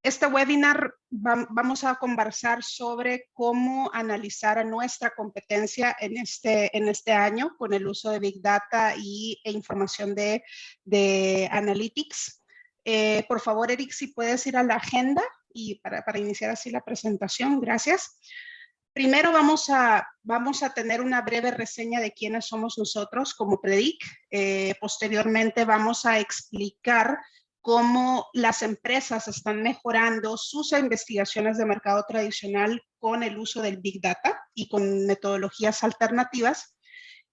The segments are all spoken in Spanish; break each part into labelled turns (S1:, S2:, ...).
S1: Este webinar vamos a conversar sobre cómo analizar a nuestra competencia en este año con el uso de Big Data e información de Analytics. Por favor, Eric, si puedes ir a la agenda y para iniciar así la presentación. Gracias. Primero vamos a tener una breve reseña de quiénes somos nosotros como Predic. Posteriormente vamos a explicar cómo las empresas están mejorando sus investigaciones de mercado tradicional con el uso del Big Data y con metodologías alternativas.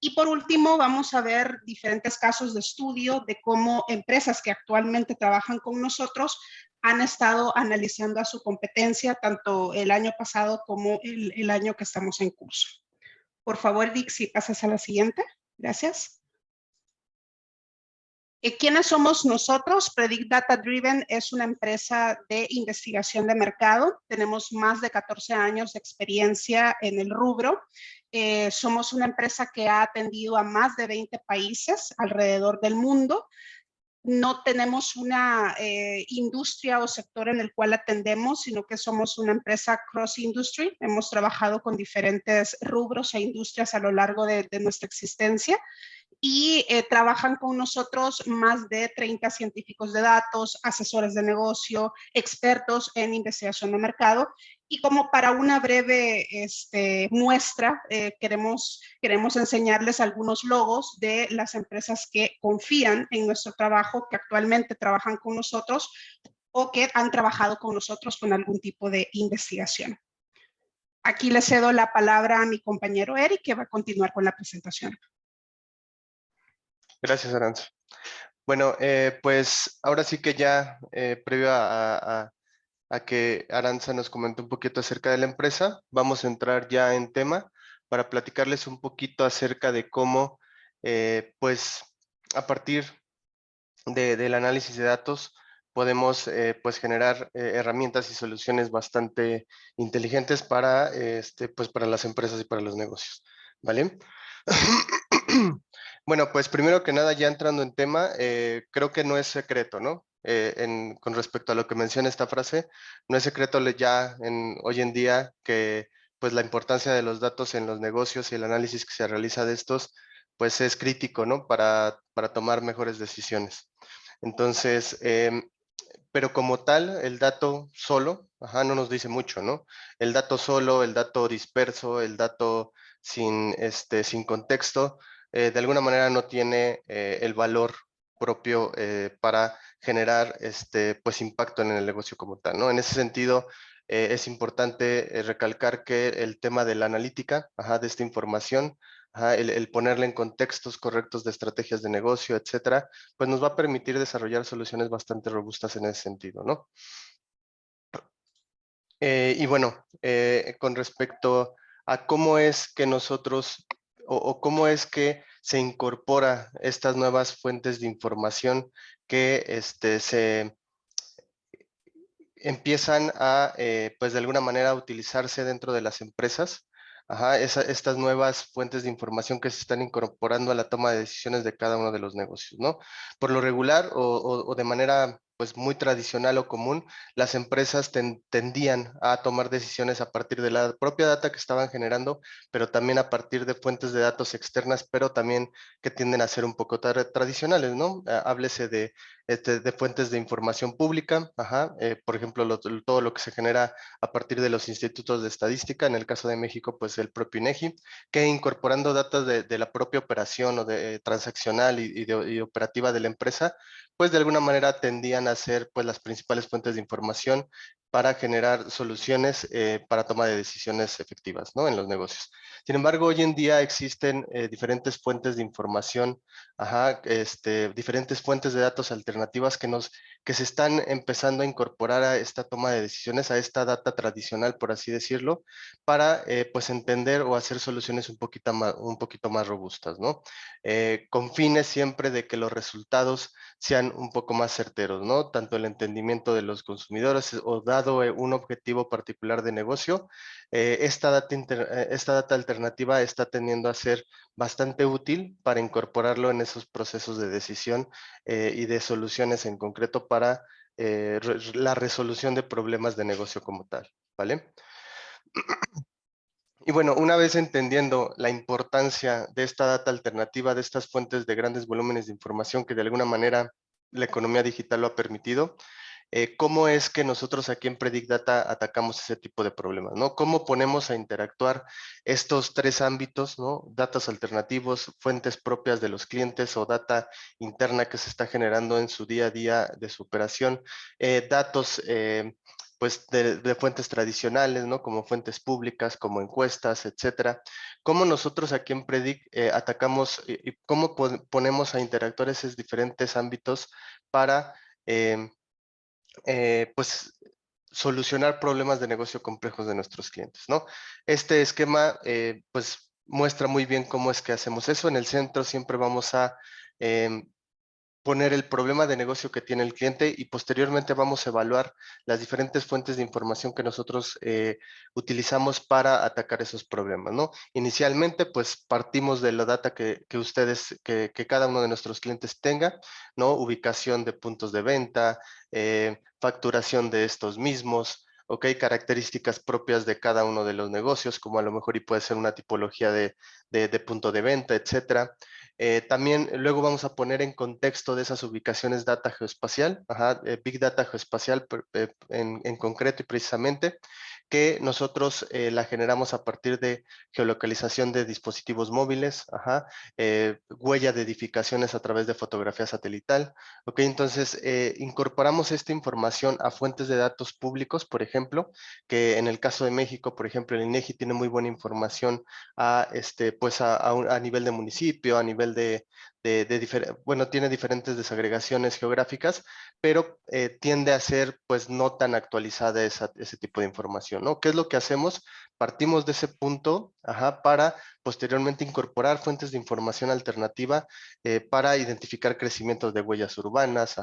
S1: Y por último, vamos a ver diferentes casos de estudio de cómo empresas que actualmente trabajan con nosotros han estado analizando a su competencia tanto el año pasado como el año que estamos en curso. Por favor, Vic, si pasas a la siguiente. Gracias. ¿Quiénes somos nosotros? Predict Data Driven es una empresa de investigación de mercado. Tenemos más de 14 años de experiencia en el rubro. Somos una empresa que ha atendido a más de 20 países alrededor del mundo. No tenemos una industria o sector en el cual atendemos, sino que somos una empresa cross-industry. Hemos trabajado con diferentes rubros e industrias a lo largo de nuestra existencia. Y trabajan con nosotros más de 30 científicos de datos, asesores de negocio, expertos en investigación de mercado. Y como para una breve muestra, queremos enseñarles algunos logos de las empresas que confían en nuestro trabajo, que actualmente trabajan con nosotros o que han trabajado con nosotros con algún tipo de investigación. Aquí le cedo la palabra a mi compañero Eric, que va a continuar con la presentación.
S2: Gracias, Aranza. Bueno, pues ahora sí que ya, previo a que Aranza nos comente un poquito acerca de la empresa, vamos a entrar ya en tema para platicarles un poquito acerca de cómo, pues, a partir del análisis de datos, podemos pues generar herramientas y soluciones bastante inteligentes para, pues, para las empresas y para los negocios, ¿vale? Bueno, pues primero que nada, ya entrando en tema, creo que no es secreto, ¿no? Con respecto a lo que menciona esta frase, no es secreto ya hoy en día que pues la importancia de los datos en los negocios y el análisis que se realiza de estos, pues es crítico, ¿no? Para tomar mejores decisiones. Entonces, pero como tal, el dato solo, no nos dice mucho, ¿no? El dato solo, el dato disperso, el dato sin contexto, de alguna manera no tiene el valor propio para generar pues impacto en el negocio como tal, ¿no? En ese sentido, es importante recalcar que el tema de la analítica, de esta información, el ponerla en contextos correctos de estrategias de negocio, etcétera, pues nos va a permitir desarrollar soluciones bastante robustas en ese sentido, ¿no? Y bueno, con respecto a cómo es que nosotros o cómo es que se incorpora estas nuevas fuentes de información que se empiezan a, pues de alguna manera, utilizarse dentro de las empresas. Estas nuevas fuentes de información que se están incorporando a la toma de decisiones de cada uno de los negocios, ¿no? Por lo regular o de manera pues muy tradicional o común, las empresas tendían a tomar decisiones a partir de la propia data que estaban generando, pero también a partir de fuentes de datos externas, pero también que tienden a ser un poco tradicionales, ¿no? Háblese de fuentes de información pública, por ejemplo, todo lo que se genera a partir de los institutos de estadística, en el caso de México, pues el propio INEGI, que incorporando datos de la propia operación o de transaccional y operativa de la empresa, pues de alguna manera tendían a ser pues las principales fuentes de información para generar soluciones para toma de decisiones efectivas, ¿no? En los negocios. Sin embargo, hoy en día existen diferentes fuentes de información, diferentes fuentes de datos alternativas que se están empezando a incorporar a esta toma de decisiones, a esta data tradicional, por así decirlo, para pues entender o hacer soluciones un poquito más robustas, ¿no? Con fines siempre de que los resultados sean un poco más certeros, ¿no? Tanto el entendimiento de los consumidores o dado un objetivo particular de negocio, esta data alternativa está tendiendo a ser bastante útil para incorporarlo en esos procesos de decisión y de soluciones en concreto para la resolución de problemas de negocio como tal, ¿vale? Y bueno, una vez entendiendo la importancia de esta data alternativa, de estas fuentes de grandes volúmenes de información que de alguna manera la economía digital lo ha permitido, ¿cómo es que nosotros aquí en Predict Data atacamos ese tipo de problemas, ¿no? ¿Cómo ponemos a interactuar estos tres ámbitos, ¿no? Datos alternativos, fuentes propias de los clientes o data interna que se está generando en su día a día de su operación, datos pues de fuentes tradicionales, ¿no? Como fuentes públicas, como encuestas, etcétera. ¿Cómo nosotros aquí en Predict atacamos y cómo ponemos a interactuar esos diferentes ámbitos para pues solucionar problemas de negocio complejos de nuestros clientes, ¿no? Este esquema, pues muestra muy bien cómo es que hacemos eso. En el centro siempre vamos a poner el problema de negocio que tiene el cliente y posteriormente vamos a evaluar las diferentes fuentes de información que nosotros utilizamos para atacar esos problemas, ¿no? Inicialmente, pues partimos de la data que ustedes, que cada uno de nuestros clientes tenga, ¿no? Ubicación de puntos de venta, facturación de estos mismos, ¿ok? Características propias de cada uno de los negocios, como a lo mejor y puede ser una tipología de punto de venta, etcétera. También luego vamos a poner en contexto de esas ubicaciones data geoespacial, Big Data geoespacial en concreto y precisamente, que nosotros la generamos a partir de geolocalización de dispositivos móviles, huella de edificaciones a través de fotografía satelital. Ok, entonces incorporamos esta información a fuentes de datos públicos, por ejemplo, que en el caso de México, por ejemplo, el INEGI tiene muy buena información pues a nivel de municipio, a nivel bueno, tiene diferentes desagregaciones geográficas, pero tiende a ser pues no tan actualizada ese tipo de información, ¿no? ¿Qué es lo que hacemos? Partimos de ese punto, para posteriormente incorporar fuentes de información alternativa para identificar crecimientos de huellas urbanas,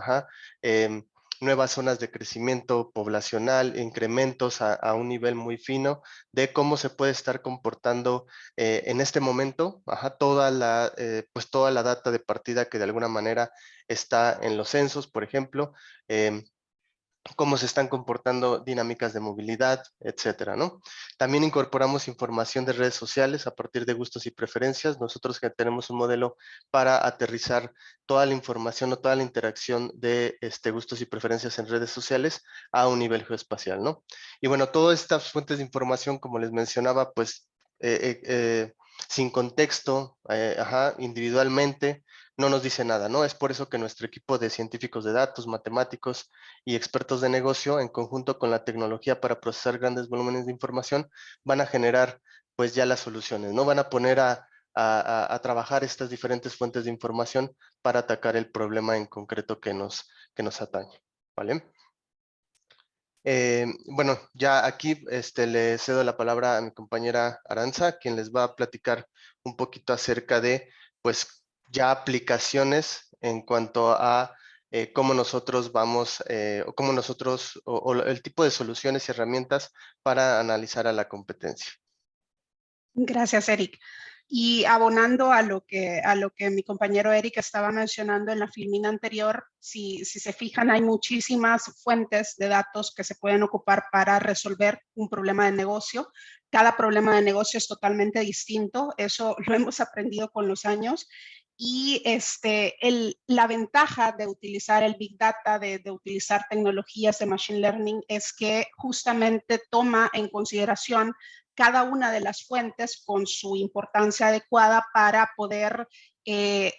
S2: nuevas zonas de crecimiento poblacional, incrementos a un nivel muy fino de cómo se puede estar comportando en este momento, pues toda la data de partida que de alguna manera está en los censos, por ejemplo, cómo se están comportando dinámicas de movilidad, etcétera, ¿no? También incorporamos información de redes sociales a partir de gustos y preferencias. Nosotros que tenemos un modelo para aterrizar toda la información o toda la interacción de gustos y preferencias en redes sociales a un nivel geoespacial, ¿no? Y bueno, todas estas fuentes de información, como les mencionaba, pues sin contexto, individualmente, no nos dice nada, ¿no? Es por eso que nuestro equipo de científicos de datos, matemáticos y expertos de negocio, en conjunto con la tecnología para procesar grandes volúmenes de información, van a generar pues ya las soluciones, ¿no? Van a poner a trabajar estas diferentes fuentes de información para atacar el problema en concreto que nos atañe, ¿vale? Bueno, ya aquí le cedo la palabra a mi compañera Aranza, quien les va a platicar un poquito acerca de, pues, ya aplicaciones en cuanto a cómo nosotros vamos, o cómo nosotros, o el tipo de soluciones y herramientas para analizar a la competencia.
S1: Gracias, Eric. Y abonando a lo que mi compañero Eric estaba mencionando en la filmina anterior, si se fijan, hay muchísimas fuentes de datos que se pueden ocupar para resolver un problema de negocio. Cada problema de negocio es totalmente distinto, eso lo hemos aprendido con los años. Y la ventaja de utilizar el Big Data, de utilizar tecnologías de Machine Learning, es que justamente toma en consideración cada una de las fuentes con su importancia adecuada para poder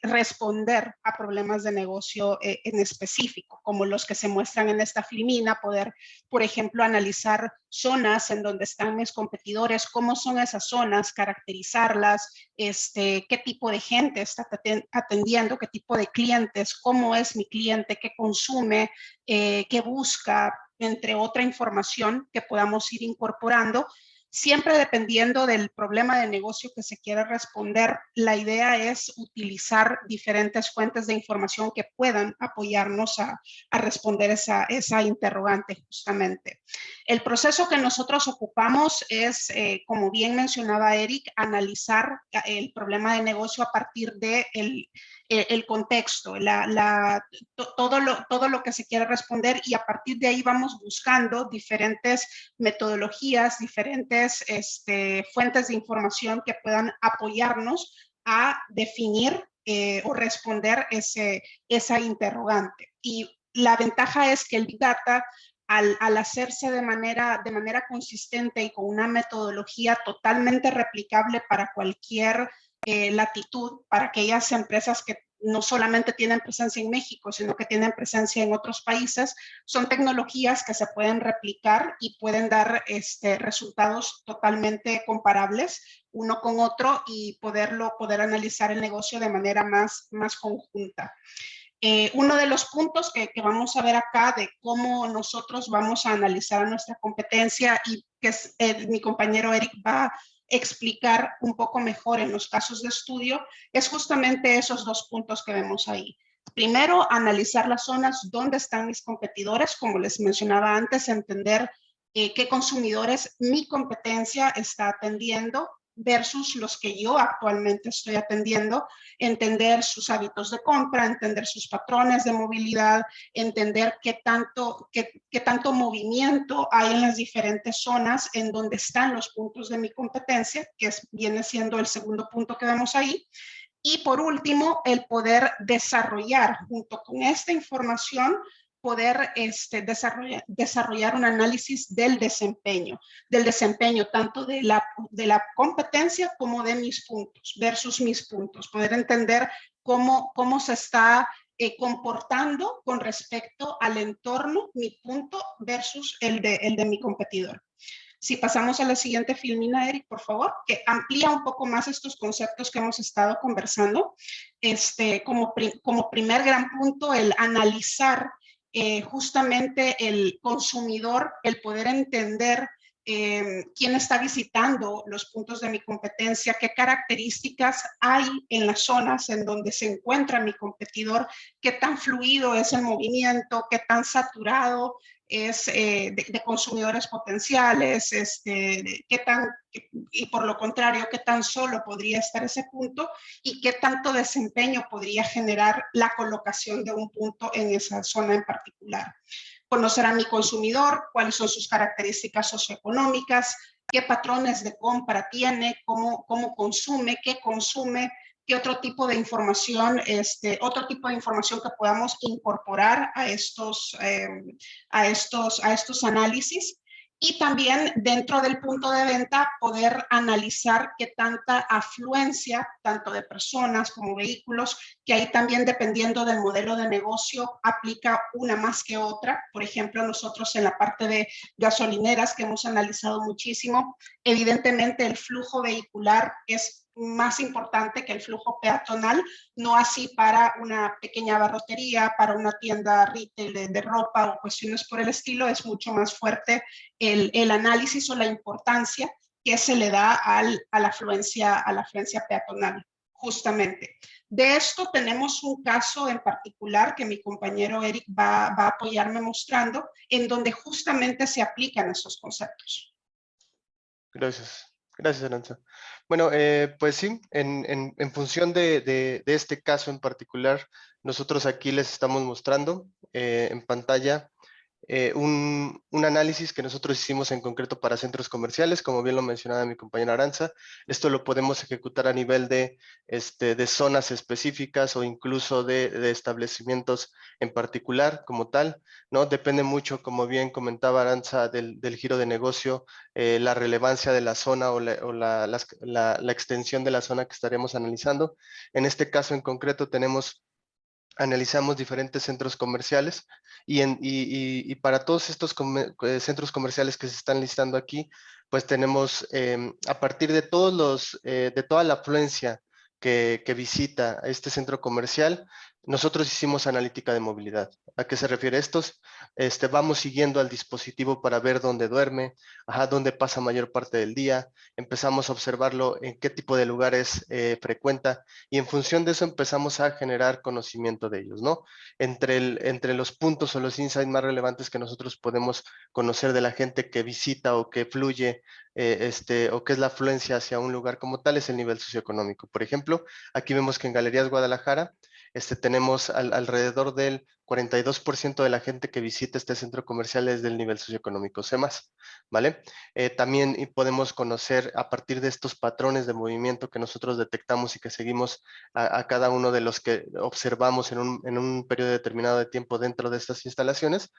S1: responder a problemas de negocio en específico, como los que se muestran en esta filmina, poder, por ejemplo, analizar zonas en donde están mis competidores, cómo son esas zonas, caracterizarlas, qué tipo de gente está atendiendo, qué tipo de clientes, cómo es mi cliente, qué consume, qué busca, entre otra información que podamos ir incorporando. Siempre dependiendo del problema de negocio que se quiera responder, la idea es utilizar diferentes fuentes de información que puedan apoyarnos a responder esa interrogante justamente. El proceso que nosotros ocupamos es, como bien mencionaba Eric, analizar el problema de negocio a partir de el contexto, todo lo que se quiere responder, y a partir de ahí vamos buscando diferentes metodologías, diferentes fuentes de información que puedan apoyarnos a definir o responder esa interrogante. Y la ventaja es que el Big Data, al hacerse de manera consistente y con una metodología totalmente replicable para cualquier latitud, para aquellas empresas que no solamente tienen presencia en México, sino que tienen presencia en otros países, son tecnologías que se pueden replicar y pueden dar resultados totalmente comparables uno con otro, y poder analizar el negocio de manera más conjunta. Uno de los puntos que vamos a ver acá de cómo nosotros vamos a analizar nuestra competencia, y que mi compañero Eric va a explicar un poco mejor en los casos de estudio, es justamente esos dos puntos que vemos ahí. Primero, analizar las zonas donde están mis competidores, como les mencionaba antes, entender qué consumidores mi competencia está atendiendo versus los que yo actualmente estoy atendiendo, entender sus hábitos de compra, entender sus patrones de movilidad, entender qué tanto movimiento hay en las diferentes zonas en donde están los puntos de mi competencia, que viene siendo el segundo punto que vemos ahí. Y por último, el poder desarrollar junto con esta información, poder desarrollar un análisis del desempeño tanto de la competencia como de mis puntos versus mis puntos, poder entender cómo se está comportando con respecto al entorno, mi punto versus el de mi competidor. Si pasamos a la siguiente filmina, Eric, por favor, que amplía un poco más estos conceptos que hemos estado conversando. Como primer gran punto, el analizar justamente el consumidor, el poder entender quién está visitando los puntos de mi competencia, qué características hay en las zonas en donde se encuentra mi competidor, qué tan fluido es el movimiento, qué tan saturado es de consumidores potenciales, y por lo contrario, qué tan solo podría estar ese punto, y qué tanto desempeño podría generar la colocación de un punto en esa zona en particular. Conocer a mi consumidor, cuáles son sus características socioeconómicas, qué patrones de compra tiene, cómo consume, qué otro tipo de información, que podamos incorporar a estos análisis. Y también dentro del punto de venta, poder analizar qué tanta afluencia, tanto de personas como vehículos, que ahí también, dependiendo del modelo de negocio, aplica una más que otra. Por ejemplo, nosotros en la parte de gasolineras, que hemos analizado muchísimo, evidentemente el flujo vehicular es más importante que el flujo peatonal, no así para una pequeña barrotería, para una tienda retail de ropa o cuestiones por el estilo. Es mucho más fuerte el análisis o la importancia que se le da a la afluencia peatonal, justamente. De esto tenemos un caso en particular que mi compañero Eric va a apoyarme mostrando, en donde justamente se aplican esos conceptos.
S2: Gracias. Gracias, Aranza. Bueno, pues sí, en función de este caso en particular, nosotros aquí les estamos mostrando en pantalla un análisis que nosotros hicimos en concreto para centros comerciales, como bien lo mencionaba mi compañera Aranza. Esto lo podemos ejecutar a nivel de zonas específicas o incluso de establecimientos en particular como tal, ¿no? Depende mucho, como bien comentaba Aranza, del giro de negocio, la relevancia de la zona o la extensión de la zona que estaremos analizando. En este caso en concreto analizamos diferentes centros comerciales y para todos estos centros comerciales que se están listando aquí, pues tenemos a partir de de toda la afluencia que visita este centro comercial, nosotros hicimos analítica de movilidad. ¿A qué se refiere esto? Vamos siguiendo al dispositivo para ver dónde duerme, dónde pasa mayor parte del día, empezamos a observarlo en qué tipo de lugares frecuenta, y en función de eso empezamos a generar conocimiento de ellos, ¿no? Entre los puntos o los insights más relevantes que nosotros podemos conocer de la gente que visita o que fluye, o que es la afluencia hacia un lugar como tal, es el nivel socioeconómico. Por ejemplo, aquí vemos que en Galerías Guadalajara tenemos alrededor del 42% de la gente que visita este centro comercial es del nivel socioeconómico C+, ¿vale? También podemos conocer a partir de estos patrones de movimiento que nosotros detectamos y que seguimos a cada uno de los que observamos en un periodo determinado de tiempo dentro de estas instalaciones,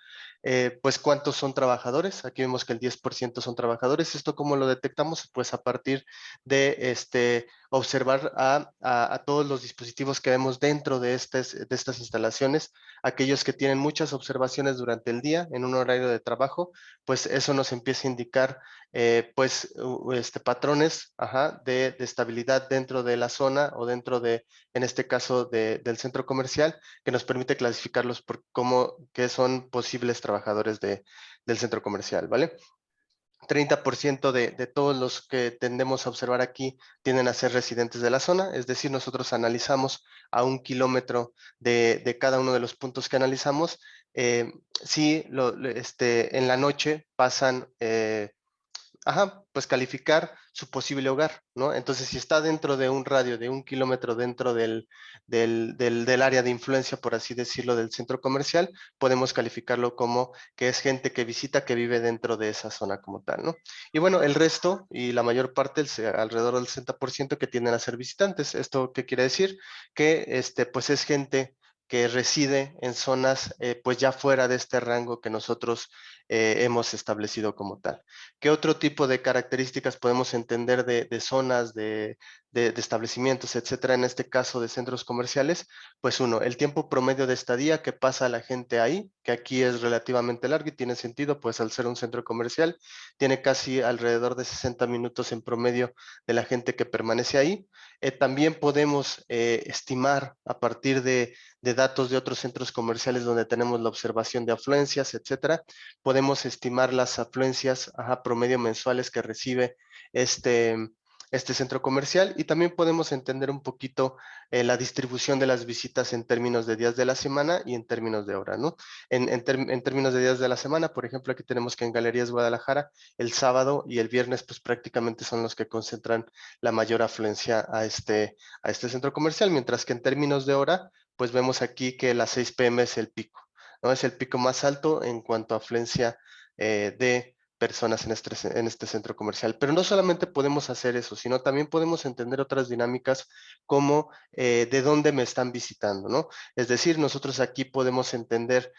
S2: pues cuántos son trabajadores. Aquí vemos que el 10% son trabajadores. ¿Esto cómo lo detectamos? Pues a partir de observar a todos los dispositivos que vemos dentro de estas instalaciones, aquellos que tienen muchas observaciones durante el día en un horario de trabajo, pues eso nos empieza a indicar pues patrones de estabilidad dentro de la zona o dentro de, en este caso, del centro comercial, que nos permite clasificarlos por cómo que son posibles trabajadores del centro comercial, ¿vale? 30% de todos los que tendemos a observar aquí tienden a ser residentes de la zona, es decir, nosotros analizamos a 1 kilómetro de cada uno de los puntos que analizamos, si en la noche pasan pues calificar su posible hogar, ¿no? Entonces, si está dentro de un radio de 1 kilómetro dentro del área de influencia, por así decirlo, del centro comercial, podemos calificarlo como que es gente que visita, que vive dentro de esa zona como tal, ¿no? Y bueno, el resto y la mayor parte, alrededor del 60% que tienden a ser visitantes. ¿Esto qué quiere decir? Que pues es gente que reside en zonas pues ya fuera de este rango que nosotros hemos establecido como tal. ¿Qué otro tipo de características podemos entender de zonas, de establecimientos, etcétera, en este caso de centros comerciales? Pues uno, el tiempo promedio de estadía que pasa la gente ahí, que aquí es relativamente largo y tiene sentido, pues al ser un centro comercial, tiene casi alrededor de 60 minutos en promedio de la gente que permanece ahí. También podemos estimar a partir de datos de otros centros comerciales donde tenemos la observación de afluencias, etcétera, podemos estimar las afluencias promedio mensuales que recibe este, este centro comercial, y también podemos entender un poquito la distribución de las visitas en términos de días de la semana y en términos de hora, ¿no? En términos de días de la semana, por ejemplo, aquí tenemos que en Galerías Guadalajara el sábado y el viernes pues prácticamente son los que concentran la mayor afluencia a este centro comercial, mientras que en términos de hora pues vemos aquí que las 6 p.m. es el pico, ¿no? Es el pico más alto en cuanto a afluencia de personas en este centro comercial. Pero no solamente podemos hacer eso, sino también podemos entender otras dinámicas como de dónde me están visitando, ¿no? Es decir, nosotros aquí podemos entender,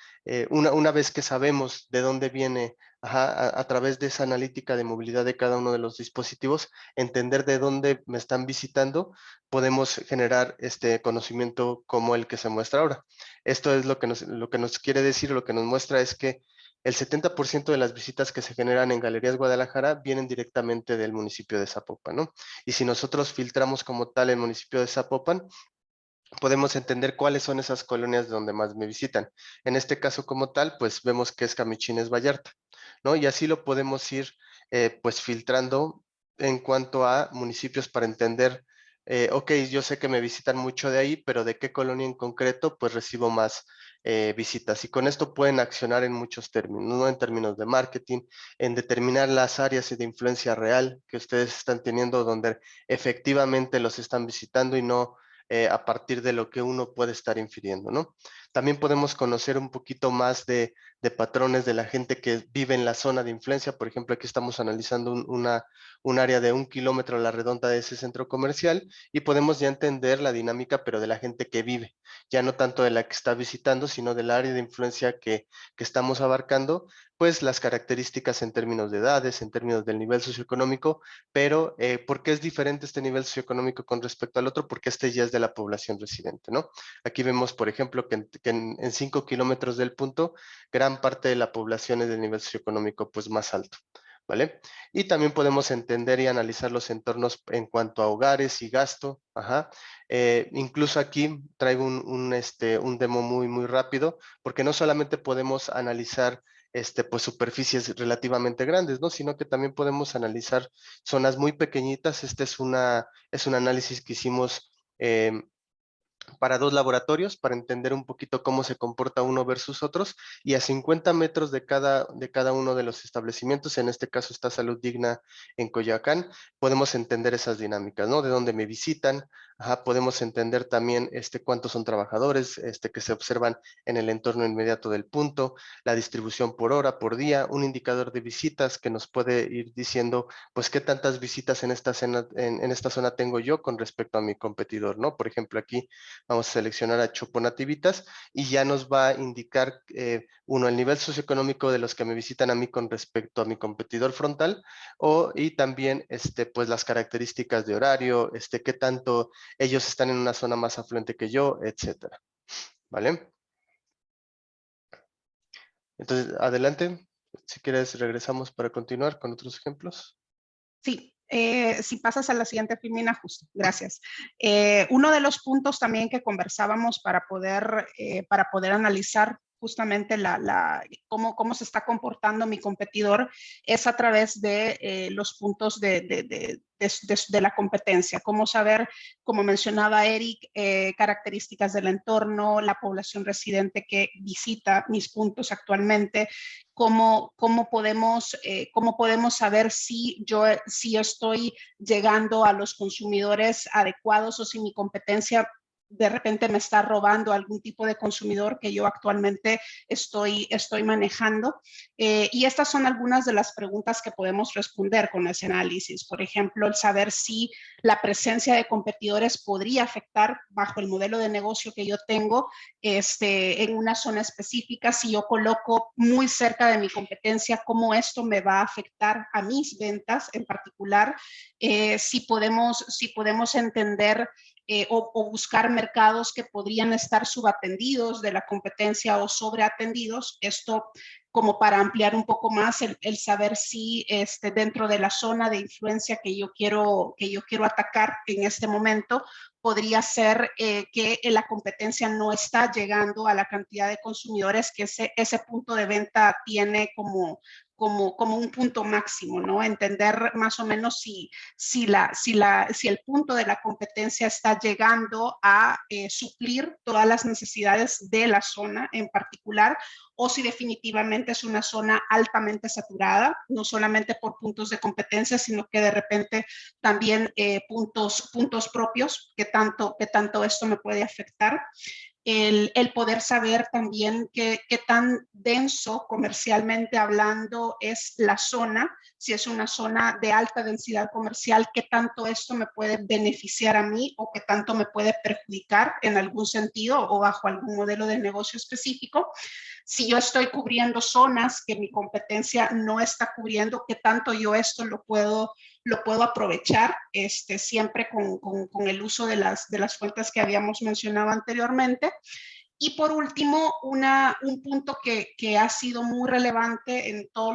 S2: una vez que sabemos de dónde viene, a través de esa analítica de movilidad de cada uno de los dispositivos, entender de dónde me están visitando, podemos generar este conocimiento como el que se muestra ahora. Esto es lo que nos quiere decir, lo que nos muestra es que el 70% de las visitas que se generan en Galerías Guadalajara vienen directamente del municipio de Zapopan, ¿no? Y si nosotros filtramos como tal el municipio de Zapopan, podemos entender cuáles son esas colonias donde más me visitan. En este caso como tal, pues vemos que es Camichines Vallarta, ¿no? Y así lo podemos ir pues filtrando en cuanto a municipios para entender, ok, yo sé que me visitan mucho de ahí, pero de qué colonia en concreto, pues recibo más visitas. Y con esto pueden accionar en muchos términos, ¿no? En términos de marketing, en determinar las áreas de influencia real que ustedes están teniendo, donde efectivamente los están visitando y no a partir de lo que uno puede estar infiriendo, ¿no? También podemos conocer un poquito más de patrones de la gente que vive en la zona de influencia. Por ejemplo, aquí estamos analizando un área de 1 kilómetro a la redonda de ese centro comercial y podemos ya entender la dinámica, pero de la gente que vive, ya no tanto de la que está visitando, sino del área de influencia que estamos abarcando, pues las características en términos de edades, en términos del nivel socioeconómico, pero ¿por qué es diferente este nivel socioeconómico con respecto al otro? Porque este ya es de la población residente, ¿no? Aquí vemos, por ejemplo, que en 5 kilómetros del punto, gran parte de la población es del nivel socioeconómico pues más alto, ¿vale? Y también podemos entender y analizar los entornos en cuanto a hogares y gasto, incluso aquí traigo un demo muy rápido, porque no solamente podemos analizar pues superficies relativamente grandes, ¿no? Sino que también podemos analizar zonas muy pequeñitas. Este es un análisis que hicimos para 2 laboratorios para entender un poquito cómo se comporta uno versus otros, y a 50 metros de cada uno de los establecimientos, en este caso está Salud Digna en Coyoacán, podemos entender esas dinámicas, ¿no? De dónde me visitan, Ajá, podemos entender también cuántos son trabajadores que se observan en el entorno inmediato del punto, la distribución por hora, por día, un indicador de visitas que nos puede ir diciendo, pues, qué tantas visitas en esta zona tengo yo con respecto a mi competidor, ¿no? Por ejemplo, aquí vamos a seleccionar a Chopo Nativitas y ya nos va a indicar, uno, el nivel socioeconómico de los que me visitan a mí con respecto a mi competidor frontal, y también, pues, las características de horario, qué tanto ellos están en una zona más afluente que yo, etcétera, ¿vale? Entonces, adelante. Si quieres, regresamos para continuar con otros ejemplos.
S1: Sí, si pasas a la siguiente, Filmina, justo, gracias. Uno de los puntos también que conversábamos para poder analizar justamente cómo se está comportando mi competidor es a través de los puntos de la competencia, cómo saber, como mencionaba Eric, características del entorno, la población residente que visita mis puntos actualmente, cómo podemos saber si yo estoy llegando a los consumidores adecuados o si mi competencia de repente me está robando algún tipo de consumidor que yo actualmente estoy manejando. Y estas son algunas de las preguntas que podemos responder con ese análisis. Por ejemplo, el saber si la presencia de competidores podría afectar bajo el modelo de negocio que yo tengo en una zona específica, si yo coloco muy cerca de mi competencia, cómo esto me va a afectar a mis ventas en particular, si podemos entender o buscar mercados que podrían estar subatendidos de la competencia o sobreatendidos. Esto como para ampliar un poco más el saber si dentro de la zona de influencia que yo quiero atacar en este momento, podría ser que la competencia no está llegando a la cantidad de consumidores que ese punto de venta tiene como un punto máximo, ¿no? Entender más o menos si el punto de la competencia está llegando a suplir todas las necesidades de la zona en particular, o si definitivamente es una zona altamente saturada, no solamente por puntos de competencia, sino que de repente también puntos propios, que tanto esto me puede afectar. El poder saber también qué tan denso comercialmente hablando es la zona, si es una zona de alta densidad comercial, qué tanto esto me puede beneficiar a mí o qué tanto me puede perjudicar en algún sentido o bajo algún modelo de negocio específico. Si yo estoy cubriendo zonas que mi competencia no está cubriendo, qué tanto yo esto lo puedo aprovechar siempre con el uso de las fuentes que habíamos mencionado anteriormente. Y por último, un punto que ha sido muy relevante en todos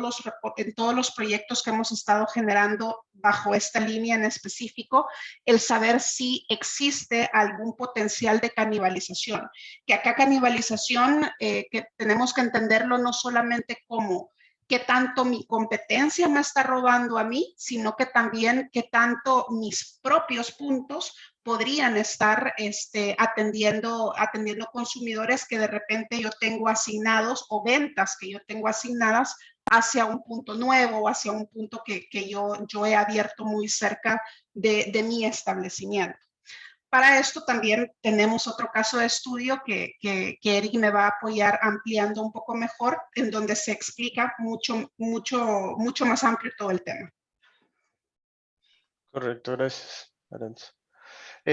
S1: los proyectos que hemos estado generando bajo esta línea en específico, el saber si existe algún potencial de canibalización. Que acá canibalización, que tenemos que entenderlo no solamente como qué tanto mi competencia me está robando a mí, sino que también qué tanto mis propios puntos podrían estar atendiendo consumidores que de repente yo tengo asignados o ventas que yo tengo asignadas hacia un punto nuevo o hacia un punto que yo he abierto muy cerca de mi establecimiento. Para esto también tenemos otro caso de estudio que Eric me va a apoyar ampliando un poco mejor, en donde se explica mucho más amplio todo el tema.
S2: Correcto, gracias, Aranza.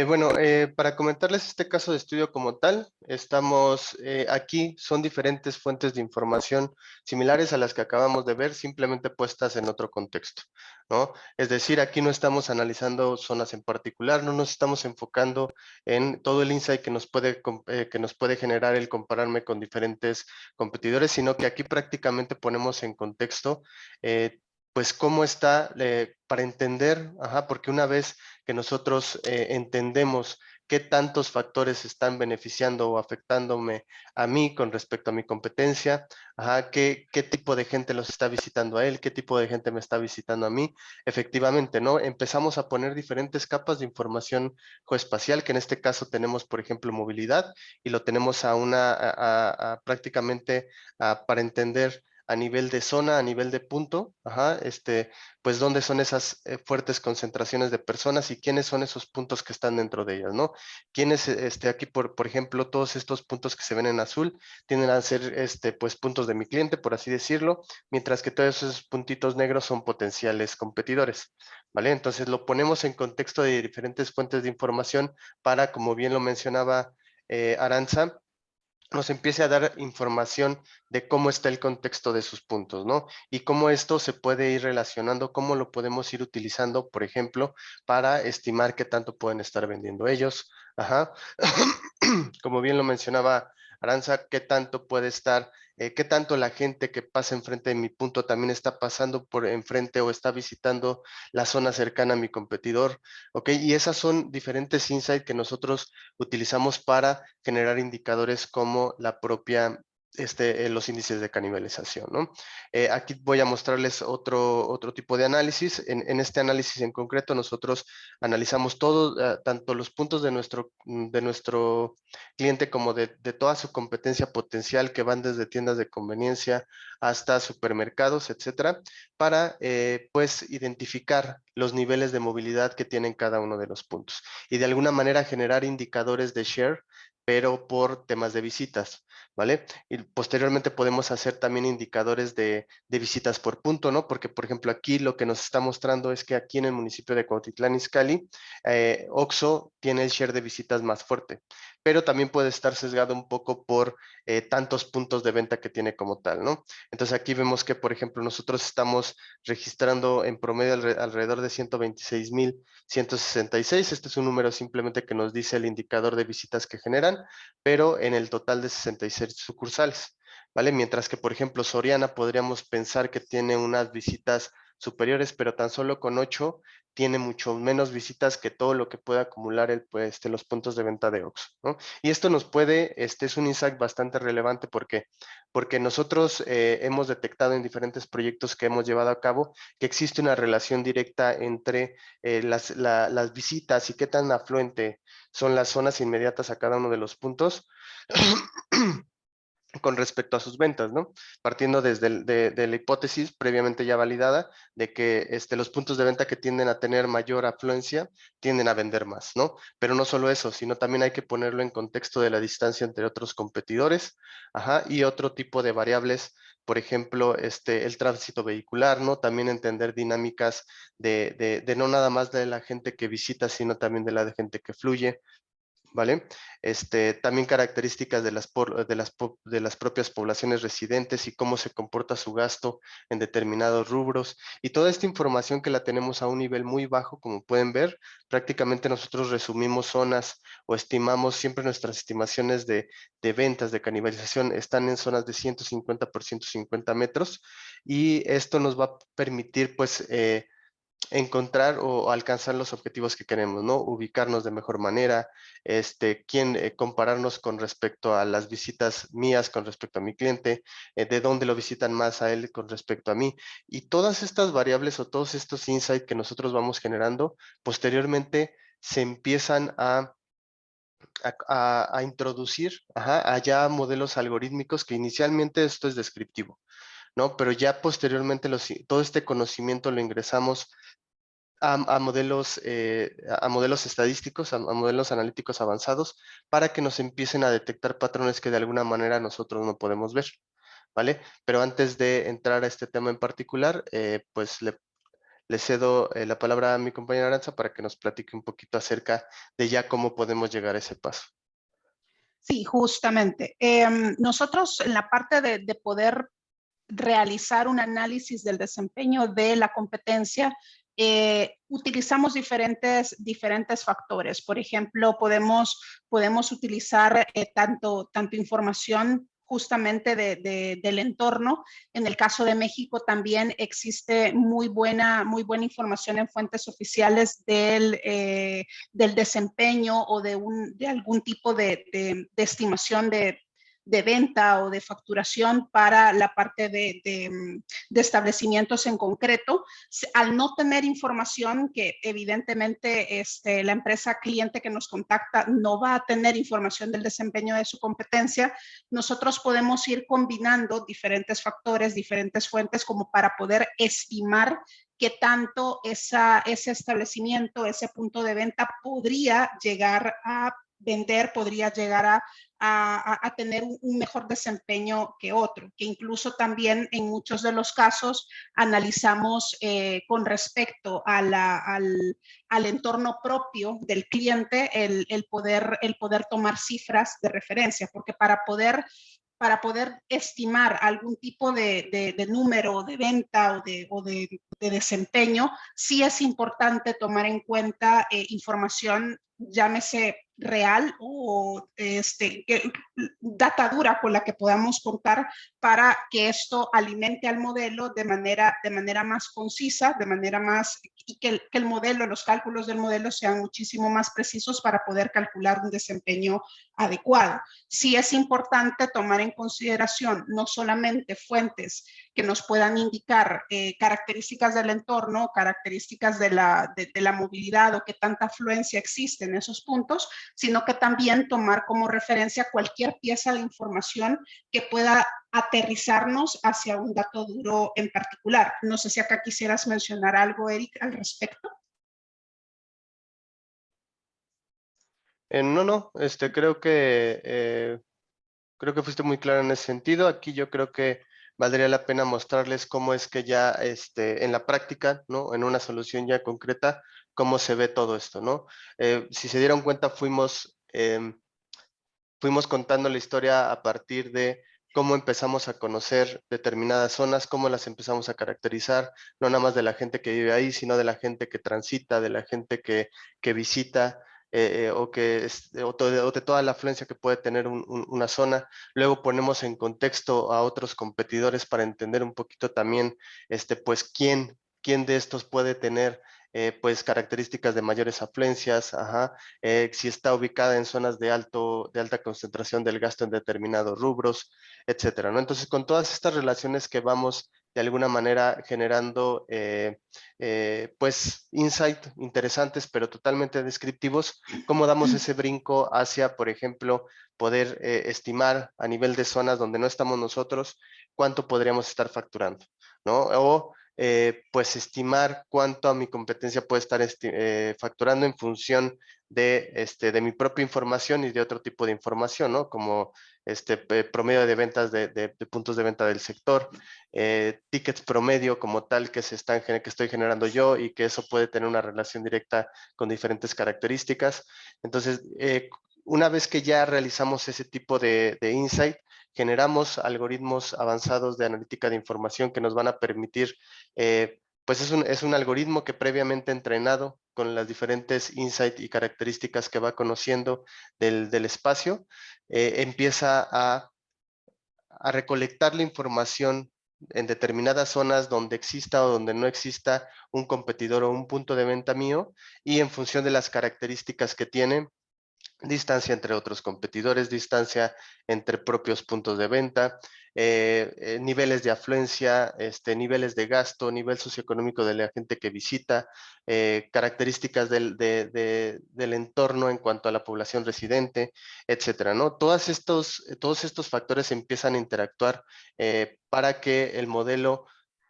S2: Bueno, para comentarles este caso de estudio como tal, estamos aquí, son diferentes fuentes de información similares a las que acabamos de ver, simplemente puestas en otro contexto, ¿no? Es decir, aquí no estamos analizando zonas en particular, no nos estamos enfocando en todo el insight que nos puede generar el compararme con diferentes competidores, sino que aquí prácticamente ponemos en contexto pues cómo está, para entender, porque una vez que nosotros entendemos qué tantos factores están beneficiando o afectándome a mí con respecto a mi competencia, qué tipo de gente los está visitando a él, qué tipo de gente me está visitando a mí, efectivamente, ¿no? Empezamos a poner diferentes capas de información geoespacial, que en este caso tenemos, por ejemplo, movilidad, y lo tenemos prácticamente para entender a nivel de zona, a nivel de punto, pues dónde son esas fuertes concentraciones de personas y quiénes son esos puntos que están dentro de ellas, ¿no? Quiénes, aquí, por ejemplo, todos estos puntos que se ven en azul tienden a ser, pues puntos de mi cliente, por así decirlo, mientras que todos esos puntitos negros son potenciales competidores, ¿vale? Entonces lo ponemos en contexto de diferentes fuentes de información para, como bien lo mencionaba Aranza, nos empiece a dar información de cómo está el contexto de sus puntos, ¿no? Y cómo esto se puede ir relacionando, cómo lo podemos ir utilizando, por ejemplo, para estimar qué tanto pueden estar vendiendo ellos. Ajá. Como bien lo mencionaba Aranza, qué tanto puede estar, qué tanto la gente que pasa enfrente de mi punto también está pasando por enfrente o está visitando la zona cercana a mi competidor, ¿ok? Y esas son diferentes insights que nosotros utilizamos para generar indicadores como la propia, los índices de canibalización, ¿no? Aquí voy a mostrarles otro tipo de análisis. En este análisis en concreto nosotros analizamos todo, tanto los puntos de nuestro cliente como de toda su competencia potencial que van desde tiendas de conveniencia hasta supermercados, etcétera, para pues identificar los niveles de movilidad que tienen cada uno de los puntos y de alguna manera generar indicadores de share, pero por temas de visitas, ¿vale? Y posteriormente podemos hacer también indicadores de visitas por punto, ¿no? Porque, por ejemplo, aquí lo que nos está mostrando es que aquí en el municipio de Cuautitlán Izcalli, OXXO tiene el share de visitas más fuerte, pero también puede estar sesgado un poco por tantos puntos de venta que tiene como tal, ¿no? Entonces aquí vemos que, por ejemplo, nosotros estamos registrando en promedio alrededor de 126,166. Este es un número simplemente que nos dice el indicador de visitas que generan, pero en el total de 66 sucursales, ¿vale? Mientras que, por ejemplo, Soriana podríamos pensar que tiene unas visitas superiores, pero tan solo con 8 tiene mucho menos visitas que todo lo que puede acumular pues, los puntos de venta de OXXO, ¿no? Y esto nos puede, es un insight bastante relevante porque nosotros hemos detectado en diferentes proyectos que hemos llevado a cabo que existe una relación directa entre las visitas y qué tan afluente son las zonas inmediatas a cada uno de los puntos con respecto a sus ventas, ¿no? Partiendo desde de la hipótesis previamente ya validada de que los puntos de venta que tienden a tener mayor afluencia tienden a vender más, ¿no? Pero no solo eso, sino también hay que ponerlo en contexto de la distancia entre otros competidores, ajá, y otro tipo de variables, por ejemplo, el tránsito vehicular, ¿no? También entender dinámicas de no nada más de la gente que visita, sino también de la gente que fluye, ¿vale? También características de las propias poblaciones residentes y cómo se comporta su gasto en determinados rubros. Y toda esta información que la tenemos a un nivel muy bajo, como pueden ver, prácticamente nosotros resumimos zonas o estimamos siempre nuestras estimaciones de ventas, de canibalización, están en zonas de 150 por 150 metros y esto nos va a permitir, pues, encontrar o alcanzar los objetivos que queremos, ¿no? Ubicarnos de mejor manera, compararnos con respecto a las visitas mías con respecto a mi cliente, de dónde lo visitan más a él con respecto a mí. Y todas estas variables o todos estos insights que nosotros vamos generando, posteriormente se empiezan a introducir allá modelos algorítmicos que inicialmente esto es descriptivo, ¿no? Pero ya posteriormente todo este conocimiento lo ingresamos a modelos estadísticos, a modelos analíticos avanzados, para que nos empiecen a detectar patrones que de alguna manera nosotros no podemos ver, ¿vale? Pero antes de entrar a este tema en particular, pues le cedo la palabra a mi compañera Aranza para que nos platique un poquito acerca de ya cómo podemos llegar a ese paso.
S1: Sí, justamente. Nosotros en la parte de poder realizar un análisis del desempeño de la competencia, utilizamos diferentes factores. Por ejemplo, podemos utilizar tanto información justamente del entorno. En el caso de México también existe muy buena información en fuentes oficiales del desempeño o de algún tipo de estimación de venta o de facturación para la parte de establecimientos en concreto. Al no tener información, que evidentemente la empresa cliente que nos contacta no va a tener información del desempeño de su competencia, nosotros podemos ir combinando diferentes factores, diferentes fuentes, como para poder estimar qué tanto ese establecimiento, ese punto de venta podría llegar a vender, podría llegar a tener un mejor desempeño que otro, que incluso también en muchos de los casos analizamos con respecto a al entorno propio del cliente el poder tomar cifras de referencia, porque para poder estimar algún tipo de número de venta o de desempeño, sí es importante tomar en cuenta información, llámese real o data dura con la que podamos contar para que esto alimente al modelo de manera más concisa, de manera más, y que el modelo, los cálculos del modelo sean muchísimo más precisos para poder calcular un desempeño adecuado. Sí es importante tomar en consideración no solamente fuentes que nos puedan indicar características del entorno, características de la movilidad o qué tanta afluencia existe en esos puntos, sino que también tomar como referencia cualquier pieza de información que pueda aterrizarnos hacia un dato duro en particular. No sé si acá quisieras mencionar algo, Eric, al respecto.
S2: No, creo que fuiste muy claro en ese sentido. Aquí yo creo que valdría la pena mostrarles cómo es que ya en la práctica, ¿no? En una solución ya concreta, cómo se ve todo esto, ¿no? Si se dieron cuenta, fuimos contando la historia a partir de cómo empezamos a conocer determinadas zonas, cómo las empezamos a caracterizar, no nada más de la gente que vive ahí, sino de la gente que transita, de la gente que visita, o de toda la afluencia que puede tener una zona. Luego ponemos en contexto a otros competidores para entender un poquito también, pues, quién de estos puede tener pues características de mayores afluencias, si está ubicada en zonas de alta concentración del gasto en determinados rubros, etcétera, ¿no? Entonces, con todas estas relaciones que vamos de alguna manera generando, pues, insight interesantes, pero totalmente descriptivos, ¿cómo damos ese brinco hacia, por ejemplo, poder estimar a nivel de zonas donde no estamos nosotros, cuánto podríamos estar facturando, ¿no? O pues estimar cuánto a mi competencia puede estar facturando en función de mi propia información y de otro tipo de información, ¿no? Como promedio de ventas de puntos de venta del sector, tickets promedio como tal que estoy generando yo, y que eso puede tener una relación directa con diferentes características. Entonces, una vez que ya realizamos ese tipo de insight, generamos algoritmos avanzados de analítica de información que nos van a permitir, pues es un algoritmo que previamente entrenado con las diferentes insights y características que va conociendo del espacio, empieza a recolectar la información en determinadas zonas donde exista o donde no exista un competidor o un punto de venta mío, y en función de las características que tiene, distancia entre otros competidores, distancia entre propios puntos de venta, niveles de afluencia, niveles de gasto, nivel socioeconómico de la gente que visita, características del entorno en cuanto a la población residente, etcétera, ¿no? Todos estos factores empiezan a interactuar para que el modelo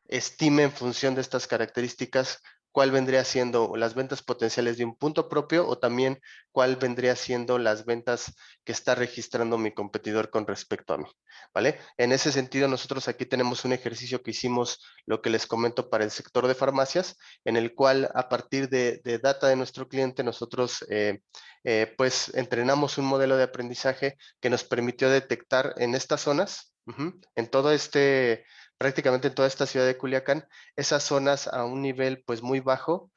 S2: estime en función de estas características cuál vendría siendo las ventas potenciales de un punto propio, o también cuál vendría siendo las ventas que está registrando mi competidor con respecto a mí, ¿vale? En ese sentido, nosotros aquí tenemos un ejercicio que hicimos, lo que les comento, para el sector de farmacias, en el cual, a partir de data de nuestro cliente, nosotros pues entrenamos un modelo de aprendizaje que nos permitió detectar en estas zonas, en todo prácticamente en toda esta ciudad de Culiacán, esas zonas a un nivel pues muy bajo,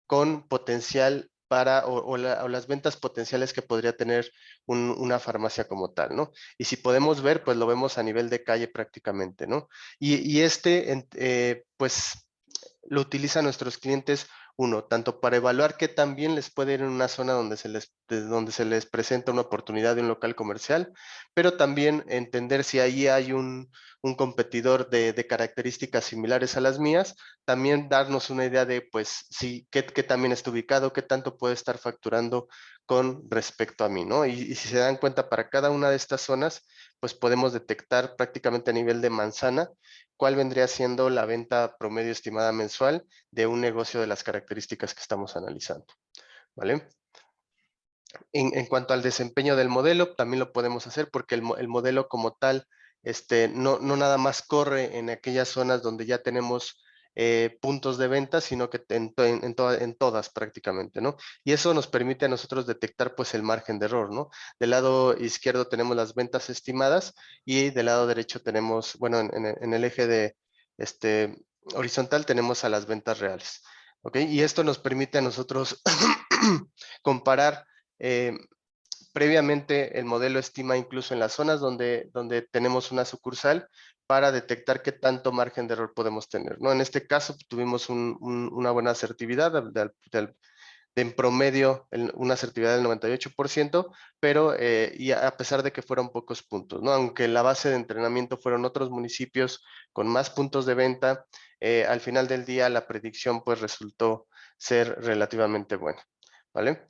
S2: con potencial o las ventas potenciales que podría tener una farmacia como tal, ¿no? Y si podemos ver, pues lo vemos a nivel de calle prácticamente, ¿no? Y pues lo utilizan nuestros clientes Uno, tanto para evaluar qué tan bien les puede ir en una zona donde donde se les presenta una oportunidad de un local comercial, pero también entender si ahí hay un competidor de características similares a las mías, también darnos una idea de, pues, sí, qué también está ubicado, qué tanto puede estar facturando con respecto a mí, ¿no? Y si se dan cuenta, para cada una de estas zonas, pues podemos detectar prácticamente a nivel de manzana cuál vendría siendo la venta promedio estimada mensual de un negocio de las características que estamos analizando, ¿vale? En cuanto al desempeño del modelo, también lo podemos hacer porque el modelo como tal, no nada más corre en aquellas zonas donde ya tenemos puntos de venta, sino que en todas prácticamente, ¿no? Y eso nos permite a nosotros detectar pues el margen de error, ¿no? Del lado izquierdo tenemos las ventas estimadas y del lado derecho tenemos, bueno, en el eje de horizontal tenemos a las ventas reales, ¿ok? Y esto nos permite a nosotros comparar eh, previamente el modelo estima incluso en las zonas donde tenemos una sucursal para detectar qué tanto margen de error podemos tener, ¿no? En este caso tuvimos una buena asertividad, en promedio una asertividad del 98%, pero y a pesar de que fueron pocos puntos, ¿no? Aunque la base de entrenamiento fueron otros municipios con más puntos de venta, al final del día la predicción pues resultó ser relativamente buena, ¿vale?